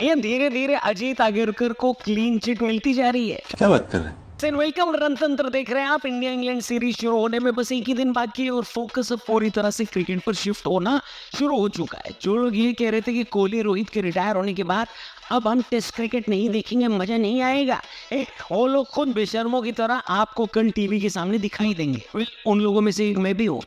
ये धीरे धीरे अजीत आगरकर को क्लीन चिट मिलती जा रही है। क्या बात कर रहे हैं? वेलकम, रणतंत्र देख रहे हैं आप। इंडिया इंग्लैंड सीरीज शुरू होने में बस एक ही दिन बाकी है और फोकस अब पूरी तरह से क्रिकेट पर शिफ्ट होना शुरू हो चुका है। जो लोग ये कह रहे थे कि कोहली रोहित के रिटायर होने के बाद अब हम टेस्ट क्रिकेट नहीं देखेंगे, मजा नहीं आएगा, वो लोग खुद बेशर्मों की तरह आपको कल टीवी के सामने दिखाई देंगे। उन लोगों में से एक मैं भी हूँ।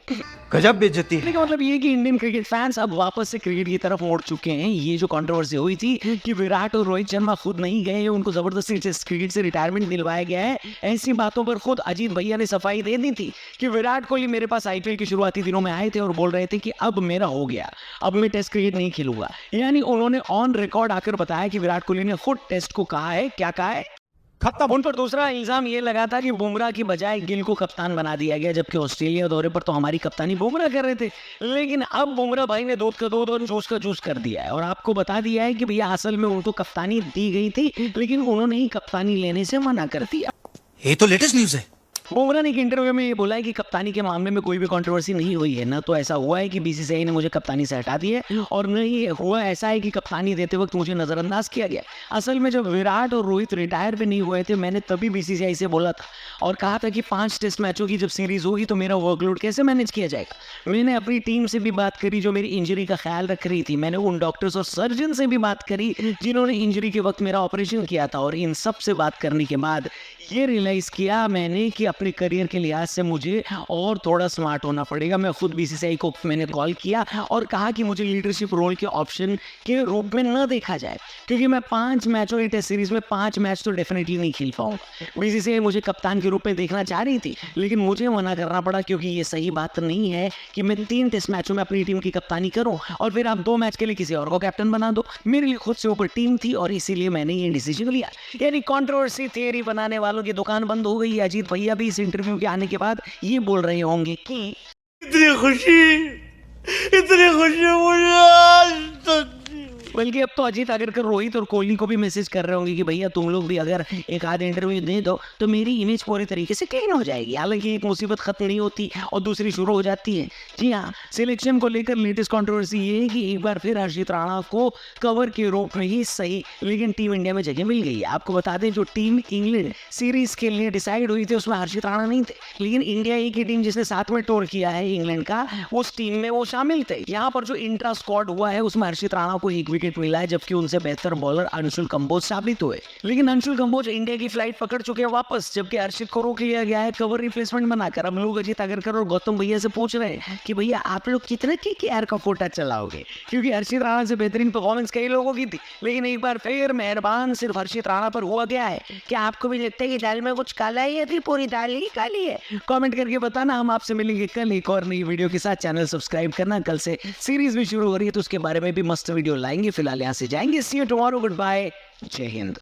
गजब बेइज्जती है। का मतलब ये कि इंडियन क्रिकेट फैंस अब वापस से क्रिकेट की तरफ मोड़ चुके हैं। ये जो कंट्रोवर्सी हुई थी कि विराट और रोहित शर्मा खुद नहीं गए, उनको जबरदस्ती क्रिकेट से रिटायरमेंट दिलवाया गया है, ऐसी बातों पर खुद अजीत भैया ने सफाई दे दी थी कि विराट कोहली मेरे पास आईपीएल के शुरुआती दिनों में आए थे और बोल रहे थे कि अब मेरा हो गया, अब मैं टेस्ट क्रिकेट नहीं खेलूंगा। यानी उन्होंने ऑन रिकॉर्ड आकर बताया कि विराट कोहली ने खुद टेस्ट को कहा है। क्या कहा है? खत्म। उन पर दूसरा इल्जाम ये लगा था कि बुमराह की बजाय गिल को कप्तान बना दिया गया, जबकि ऑस्ट्रेलिया दौरे पर तो हमारी कप्तानी बुमराह कर रहे थे। लेकिन अब बुमराह भाई ने दूध का दूध और जूस का जूस कर दिया है और आपको बता दिया है कि भैया असल में उनको कप्तानी दी गई थी, लेकिन उन्होंने ही कप्तानी लेने से मना कर दिया। ये तो लेटेस्ट न्यूज है। बुमराह ने एक इंटरव्यू में ये बोला है कि कप्तानी के मामले में कोई भी कंट्रोवर्सी नहीं हुई है। न तो ऐसा हुआ है कि बीसीसीआई ने मुझे कप्तानी से हटा दी है और न ही हुआ ऐसा है कि कप्तानी देते वक्त मुझे नज़रअंदाज किया गया। असल में जब विराट और रोहित रिटायर भी नहीं हुए थे, मैंने तभी बीसीसीआई से बोला था और कहा था कि 5 टेस्ट मैचों की जब सीरीज़ होगी तो मेरा वर्कलोड कैसे मैनेज किया जाएगा। मैंने अपनी टीम से भी बात करी जो मेरी इंजरी का ख्याल रख रही थी। मैंने उन डॉक्टर्स और सर्जन से भी बात करी जिन्होंने इंजरी के वक्त मेरा ऑपरेशन किया था। और इन सब से बात करने के बाद ये रियलाइज़ किया मैंने कि अपने करियर के लिहाज से मुझे और थोड़ा स्मार्ट होना पड़ेगा। मैं खुद बीसीसीआई को मैंने कॉल किया और कहा कि मुझे लीडरशिप रोल के ऑप्शन के रूप में न देखा जाए, क्योंकि मैं 5 मैचों की टेस्ट सीरीज में 5 मैच तो डेफिनेटली नहीं खेल पाऊंगा। बीसीसीआई मुझे कप्तान के रूप में देखना चाह रही थी, लेकिन मुझे मना करना पड़ा क्योंकि ये सही बात नहीं है कि मैं 3 टेस्ट मैचों में अपनी टीम की कप्तानी करूं और फिर आप 2 मैच के लिए किसी और को कैप्टन बना दो। मेरे लिए खुद से ऊपर टीम थी और इसीलिए मैंने ये डिसीजन लिया। यानी कंट्रोवर्सी थियरी बनाने वालों की दुकान बंद हो गई। अजीत भैया भी इस इंटरव्यू के आने के बाद ये बोल रहे होंगे कि इतनी खुशी मुझे आज तक। बल्कि अब तो अजीत आगरकर रोहित और कोहली को भी मैसेज कर रहे होंगे कि भैया तुम लोग भी अगर एक आध इंटरव्यू दे दो तो मेरी इमेज पूरी तरीके से क्लीन हो जाएगी। हालांकि एक मुसीबत खत्म नहीं होती और दूसरी शुरू हो जाती है। जी हाँ, सिलेक्शन को लेकर लेटेस्ट कंट्रोवर्सी ये है कि एक बार फिर हर्षित राणा को कवर के रूप में ही सही, लेकिन टीम इंडिया में जगह मिल गई। आपको बता दें जो टीम इंग्लैंड सीरीज के लिए डिसाइड हुई थी उसमें हर्षित राणा नहीं थे, लेकिन इंडिया एक ही टीम जिसने साथ में टूर किया है इंग्लैंड का, उस टीम में वो शामिल थे। यहाँ पर जो इंट्रा स्क्वाड हुआ है उसमें हर्षित राणा को 1 विकेट मिला है, जबकि उनसे बेहतर बॉलर अंशुल कंबोज साबित हुए। लेकिन अंशुल कंबोज इंडिया की फ्लाइट पकड़ चुके हैं वापस, जबकि हर्षित को रोक लिया गया है कवर रिप्लेसमेंट बनाकर। हम लोग अजीत आगरकर और गौतम भैया से पूछ रहे हैं कि भैया आप लोग कितने केकेआर का कोटा चलाओगे, क्योंकि हर्षित राणा से बेहतरीन परफॉर्मेंस कई लोगों की थी। लेकिन एक बार फिर मेहरबान सिर्फ हर्षित राणा पर हुआ गया है। क्या आपको भी लगता है कि दाल में कुछ काला है या फिर पूरी दाल ही काली है? कमेंट करके बताना। हम आपसे मिलेंगे कल एक और नई वीडियो के साथ। चैनल सब्सक्राइब करना। कल से सीरीज भी शुरू हो रही है तो उसके बारे में भी मस्त वीडियो लाएंगे। फिलहाल यहाँ से जाएंगे। See you tomorrow. Good bye. जय हिंद।